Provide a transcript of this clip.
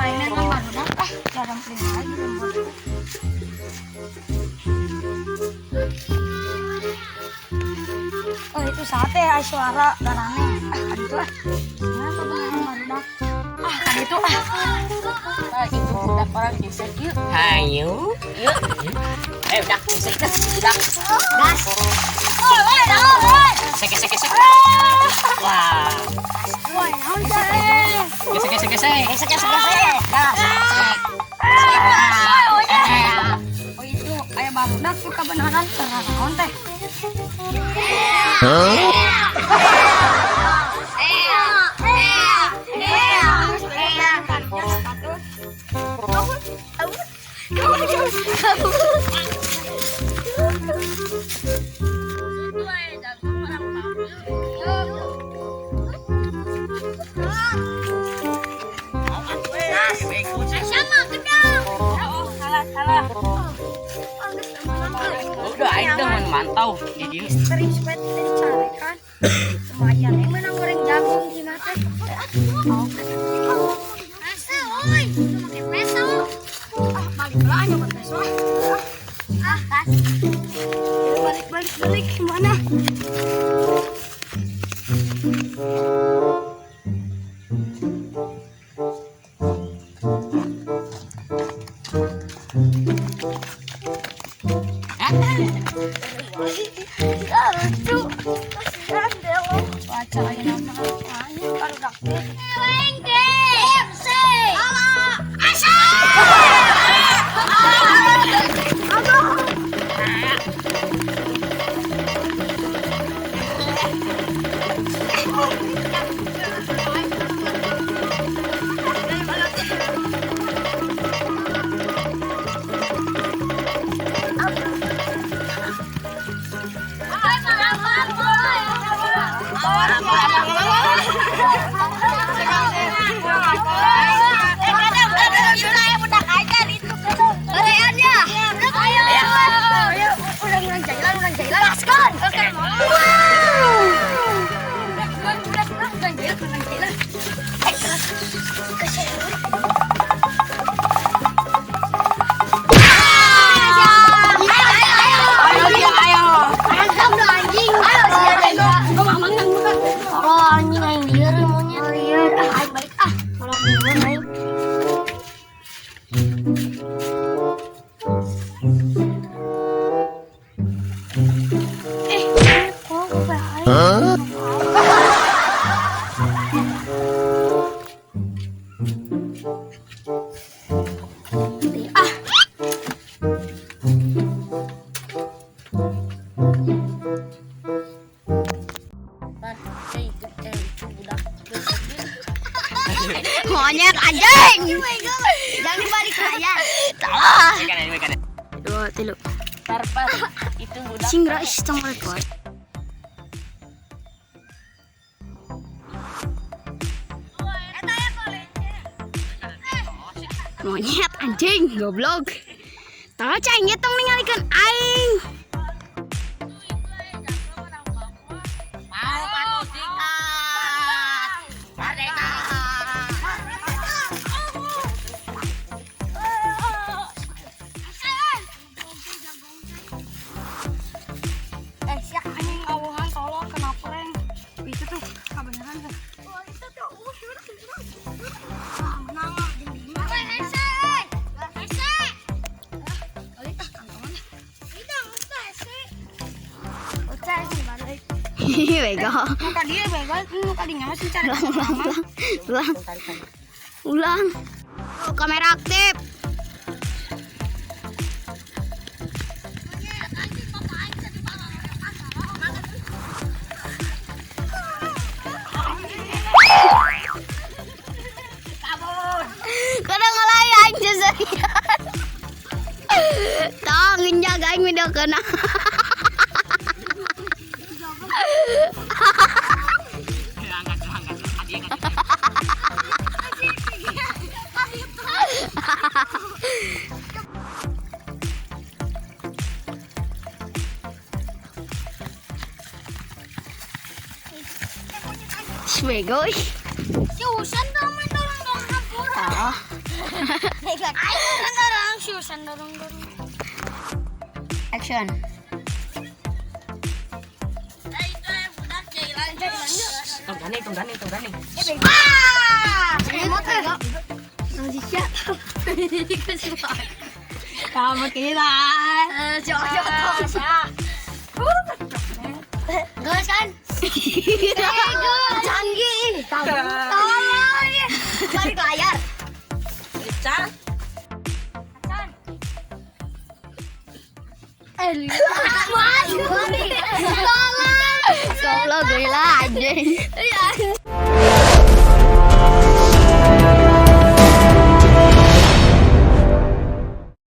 ini kan baru jarang beli lagi. Oh itu sate suara darahnya. Kan itu kenapa beneran baru kan itu itu budak orang gesek yuk. Hayu, yuk. Budak gesek tuh, budak. gas. Woi, Gesek, gesek, gesek. Wah. woi, naon sih? Gesek, gesek, gesek. Gesek, gesek, gesek. Gas. Oh itu kayak barudak tuh kebenaran terang naon teh. Udah aing dengan mantau di dieu. Sering supaya tidak dicari kan. Lumayan yang menang goreng jagung cina teh. Balik lah nyoba peso. Balik gimana? Lucu. Kasihan deh lo. Baca aja nama aja baru daktir. Monyet anjing. Jangan balik aja. Salah. Dua, tilu. Tarpas itu budak. Singra istong record. Monyet anjing goblok. Tah cai ngetong ningalikeun aing. Siap anjing awuhan tolong kena prank. Itu tuh kebenaran tuh. Oh, itu tuh. Menang ding ding. Hese. Kali kantongan. Idang hese. Ocai sih balik. Bego. Muka dia bego, muka dia nyawa sih cari. Ulang. Oh, kamera aktif. Kadang ngelay aja serian. Tangin jagain video kena. Bego. Si Usan dong main dorong hampura. Action. Tungganing. Kamu kita. Gas kan? Canggih. Tolong. Balik layar. Ica. Tolong. Goblok gila anjing.